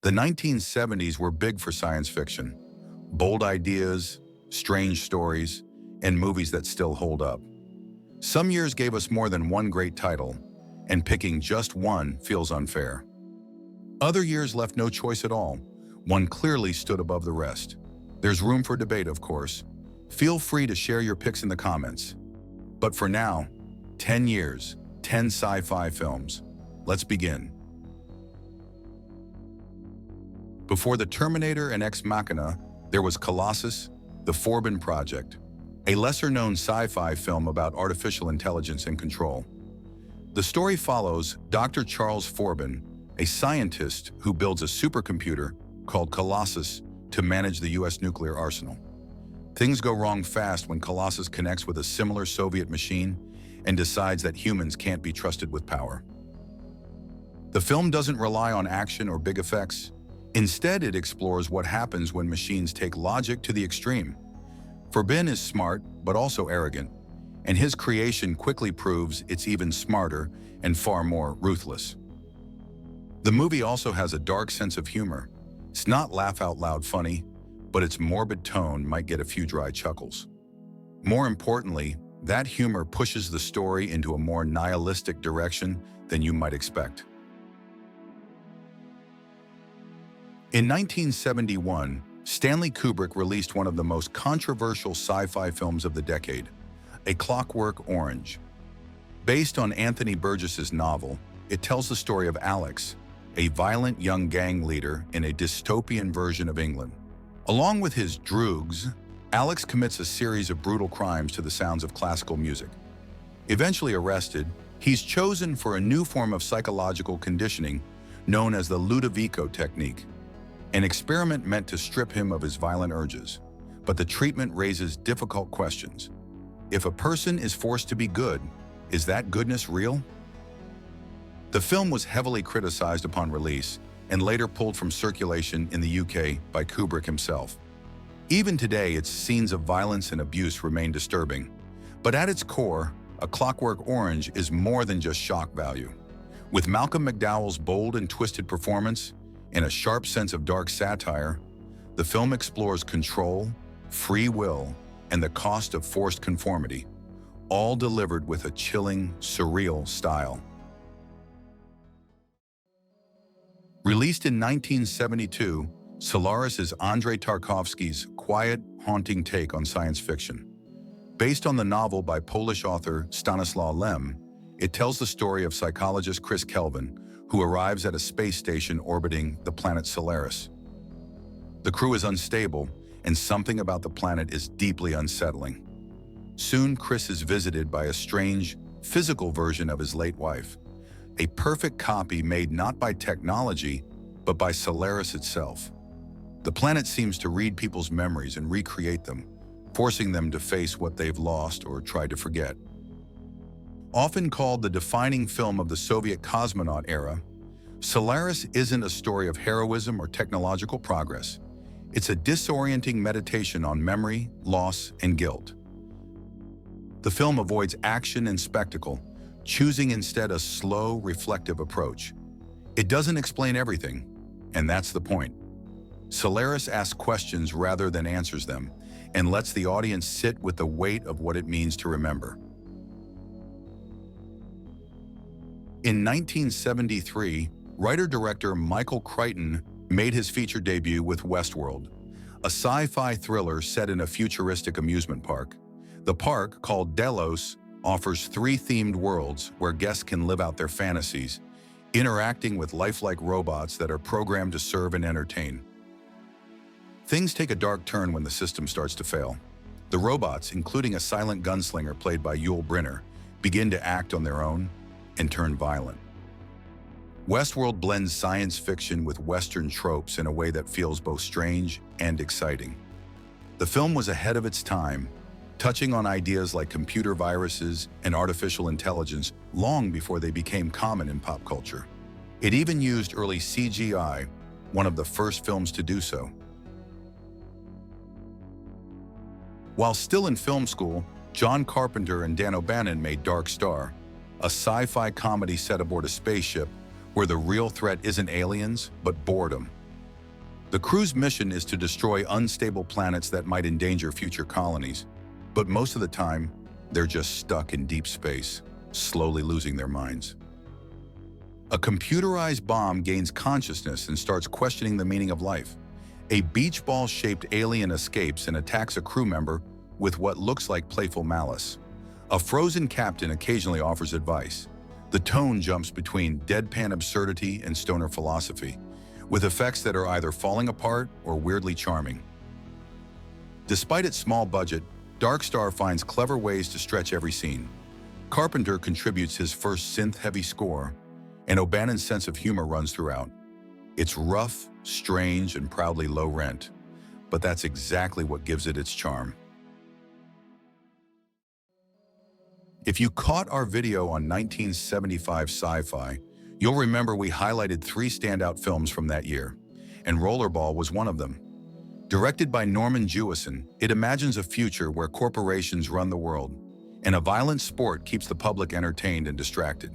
The 1970s were big for science fiction. Bold ideas, strange stories, and movies that still hold up. Some years gave us more than one great title, and picking just one feels unfair. Other years left no choice at all. One clearly stood above the rest. There's room for debate, of course. Feel free to share your picks in the comments. But for now, 10 years, 10 sci-fi films. Let's begin. Before the Terminator and Ex Machina, there was Colossus, the Forbin Project, a lesser-known sci-fi film about artificial intelligence and control. The story follows Dr. Charles Forbin, a scientist who builds a supercomputer called Colossus to manage the US nuclear arsenal. Things go wrong fast when Colossus connects with a similar Soviet machine and decides that humans can't be trusted with power. The film doesn't rely on action or big effects. Instead, it explores what happens when machines take logic to the extreme. Forbin is smart, but also arrogant, and his creation quickly proves it's even smarter and far more ruthless. The movie also has a dark sense of humor. It's not laugh-out-loud funny, but its morbid tone might get a few dry chuckles. More importantly, that humor pushes the story into a more nihilistic direction than you might expect. In 1971, Stanley Kubrick released one of the most controversial sci-fi films of the decade, A Clockwork Orange. Based on Anthony Burgess's novel, it tells the story of Alex, a violent young gang leader in a dystopian version of England. Along with his droogs, Alex commits a series of brutal crimes to the sounds of classical music. Eventually arrested, he's chosen for a new form of psychological conditioning known as the Ludovico technique, an experiment meant to strip him of his violent urges. But the treatment raises difficult questions. If a person is forced to be good, is that goodness real? The film was heavily criticized upon release and later pulled from circulation in the UK by Kubrick himself. Even today, its scenes of violence and abuse remain disturbing. But at its core, A Clockwork Orange is more than just shock value. With Malcolm McDowell's bold and twisted performance and a sharp sense of dark satire, the film explores control, free will, and the cost of forced conformity, all delivered with a chilling, surreal style. Released in 1972, Solaris is Andrei Tarkovsky's quiet, haunting take on science fiction. Based on the novel by Polish author Stanislaw Lem, it tells the story of psychologist Chris Kelvin, who arrives at a space station orbiting the planet Solaris. The crew is unstable, and something about the planet is deeply unsettling. Soon, Chris is visited by a strange, physical version of his late wife, a perfect copy made not by technology, but by Solaris itself. The planet seems to read people's memories and recreate them, forcing them to face what they've lost or tried to forget. Often called the defining film of the Soviet cosmonaut era, Solaris isn't a story of heroism or technological progress. It's a disorienting meditation on memory, loss, and guilt. The film avoids action and spectacle, choosing instead a slow, reflective approach. It doesn't explain everything, and that's the point. Solaris asks questions rather than answers them, and lets the audience sit with the weight of what it means to remember. In 1973, writer-director Michael Crichton made his feature debut with Westworld, a sci-fi thriller set in a futuristic amusement park. The park, called Delos, offers 3 themed worlds where guests can live out their fantasies, interacting with lifelike robots that are programmed to serve and entertain. Things take a dark turn when the system starts to fail. The robots, including a silent gunslinger played by Yul Brynner, begin to act on their own and turn violent. Westworld blends science fiction with Western tropes in a way that feels both strange and exciting. The film was ahead of its time, touching on ideas like computer viruses and artificial intelligence long before they became common in pop culture. It even used early CGI, one of the first films to do so. While still in film school, John Carpenter and Dan O'Bannon made Dark Star, a sci-fi comedy set aboard a spaceship where the real threat isn't aliens, but boredom. The crew's mission is to destroy unstable planets that might endanger future colonies, but most of the time, they're just stuck in deep space, slowly losing their minds. A computerized bomb gains consciousness and starts questioning the meaning of life. A beach ball-shaped alien escapes and attacks a crew member with what looks like playful malice. A frozen captain occasionally offers advice. The tone jumps between deadpan absurdity and stoner philosophy, with effects that are either falling apart or weirdly charming. Despite its small budget, Dark Star finds clever ways to stretch every scene. Carpenter contributes his first synth-heavy score, and O'Bannon's sense of humor runs throughout. It's rough, strange, and proudly low rent, but that's exactly what gives it its charm. If you caught our video on 1975 sci-fi, you'll remember we highlighted 3 standout films from that year, and Rollerball was one of them. Directed by Norman Jewison, it imagines a future where corporations run the world, and a violent sport keeps the public entertained and distracted.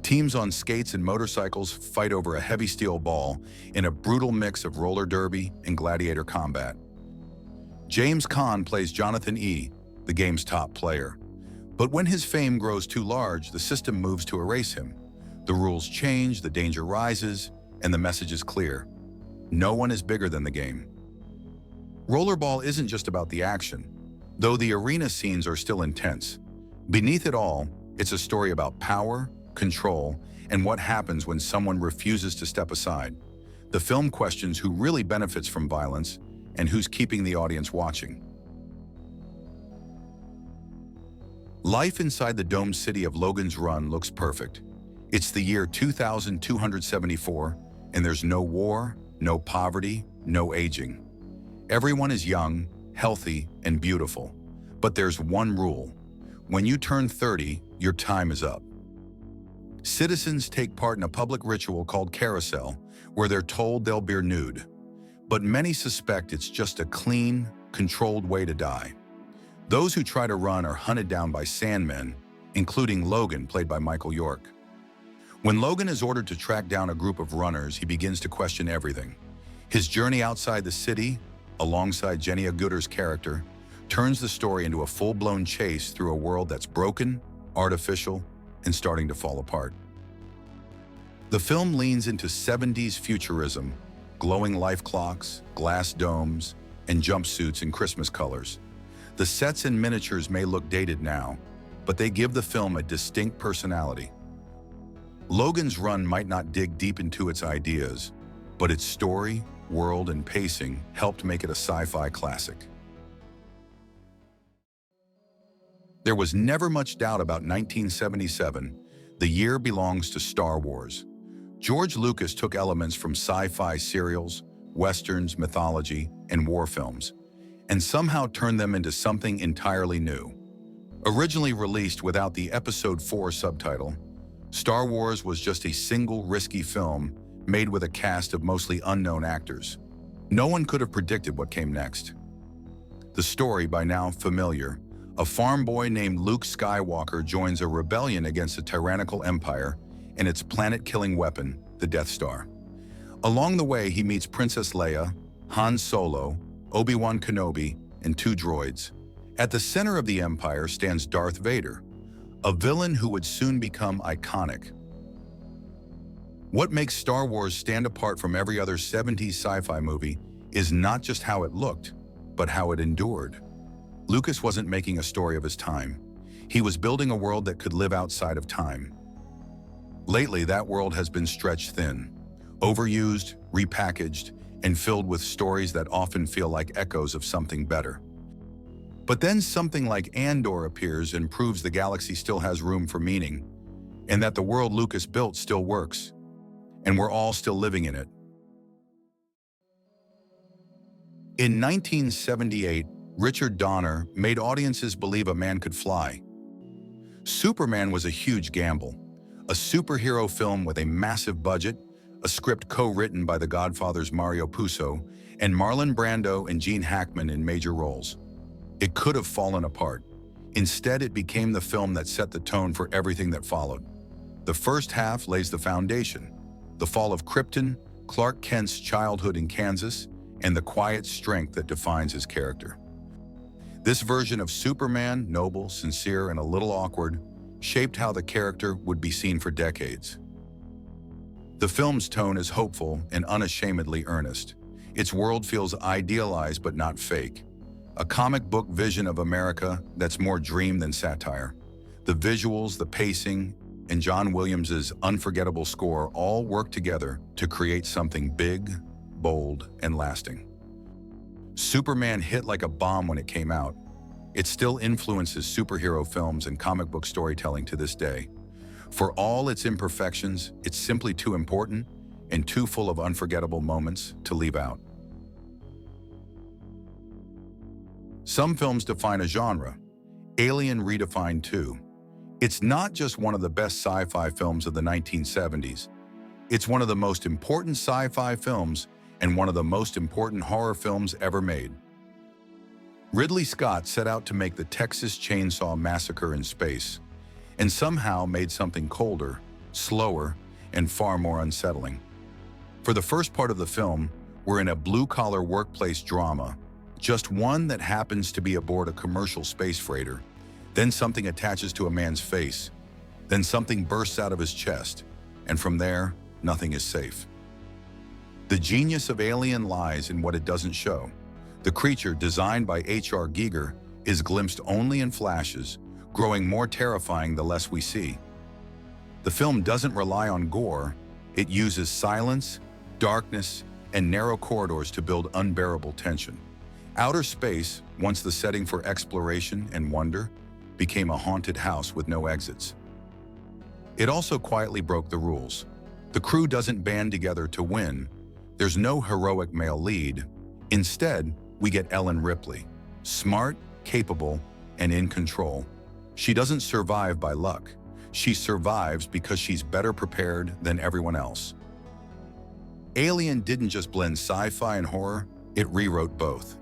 Teams on skates and motorcycles fight over a heavy steel ball in a brutal mix of roller derby and gladiator combat. James Caan plays Jonathan E., the game's top player. But when his fame grows too large, the system moves to erase him. The rules change, the danger rises, and the message is clear. No one is bigger than the game. Rollerball isn't just about the action, though the arena scenes are still intense. Beneath it all, it's a story about power, control, and what happens when someone refuses to step aside. The film questions who really benefits from violence and who's keeping the audience watching. Life inside the domed city of Logan's Run looks perfect. It's the year 2274, and there's no war, no poverty, no aging. Everyone is young, healthy, and beautiful. But there's one rule. When you turn 30, your time is up. Citizens take part in a public ritual called Carousel, where they're told they'll be nude. But many suspect it's just a clean, controlled way to die. Those who try to run are hunted down by Sandmen, including Logan, played by Michael York. When Logan is ordered to track down a group of runners, he begins to question everything. His journey outside the city, alongside Jenny Agutter's character, turns the story into a full-blown chase through a world that's broken, artificial, and starting to fall apart. The film leans into 70s futurism, glowing life clocks, glass domes, and jumpsuits in Christmas colors. The sets and miniatures may look dated now, but they give the film a distinct personality. Logan's Run might not dig deep into its ideas, but its story, world, and pacing helped make it a sci-fi classic. There was never much doubt about 1977. The year belongs to Star Wars. George Lucas took elements from sci-fi serials, westerns, mythology, and war films, and somehow turned them into something entirely new. Originally released without the Episode 4 subtitle, Star Wars was just a single risky film made with a cast of mostly unknown actors. No one could have predicted what came next. The story, by now familiar, a farm boy named Luke Skywalker joins a rebellion against a tyrannical empire and its planet-killing weapon, the Death Star. Along the way, he meets Princess Leia, Han Solo, Obi-Wan Kenobi, and 2 droids. At the center of the Empire stands Darth Vader, a villain who would soon become iconic. What makes Star Wars stand apart from every other 70s sci-fi movie is not just how it looked, but how it endured. Lucas wasn't making a story of his time. He was building a world that could live outside of time. Lately, that world has been stretched thin, overused, repackaged, and filled with stories that often feel like echoes of something better. But then something like Andor appears and proves the galaxy still has room for meaning, and that the world Lucas built still works, and we're all still living in it. In 1978, Richard Donner made audiences believe a man could fly. Superman was a huge gamble, a superhero film with a massive budget, a script co-written by The Godfather's Mario Puzo, and Marlon Brando and Gene Hackman in major roles. It could have fallen apart. Instead, it became the film that set the tone for everything that followed. The first half lays the foundation: the fall of Krypton, Clark Kent's childhood in Kansas, and the quiet strength that defines his character. This version of Superman, noble, sincere, and a little awkward, shaped how the character would be seen for decades. The film's tone is hopeful and unashamedly earnest. Its world feels idealized but not fake. A comic book vision of America that's more dream than satire. The visuals, the pacing, and John Williams's unforgettable score all work together to create something big, bold, and lasting. Superman hit like a bomb when it came out. It still influences superhero films and comic book storytelling to this day. For all its imperfections, it's simply too important and too full of unforgettable moments to leave out. Some films define a genre. Alien redefined too. It's not just one of the best sci-fi films of the 1970s. It's one of the most important sci-fi films and one of the most important horror films ever made. Ridley Scott set out to make the Texas Chainsaw Massacre in space, and somehow made something colder, slower, and far more unsettling. For the first part of the film, we're in a blue-collar workplace drama, just one that happens to be aboard a commercial space freighter. Then something attaches to a man's face. Then something bursts out of his chest, and from there, nothing is safe. The genius of Alien lies in what it doesn't show. The creature, designed by H.R. Giger, is glimpsed only in flashes, growing more terrifying the less we see. The film doesn't rely on gore. It uses silence, darkness, and narrow corridors to build unbearable tension. Outer space, once the setting for exploration and wonder, became a haunted house with no exits. It also quietly broke the rules. The crew doesn't band together to win. There's no heroic male lead. Instead, we get Ellen Ripley, smart, capable, and in control. She doesn't survive by luck. She survives because she's better prepared than everyone else. Alien didn't just blend sci-fi and horror, it rewrote both.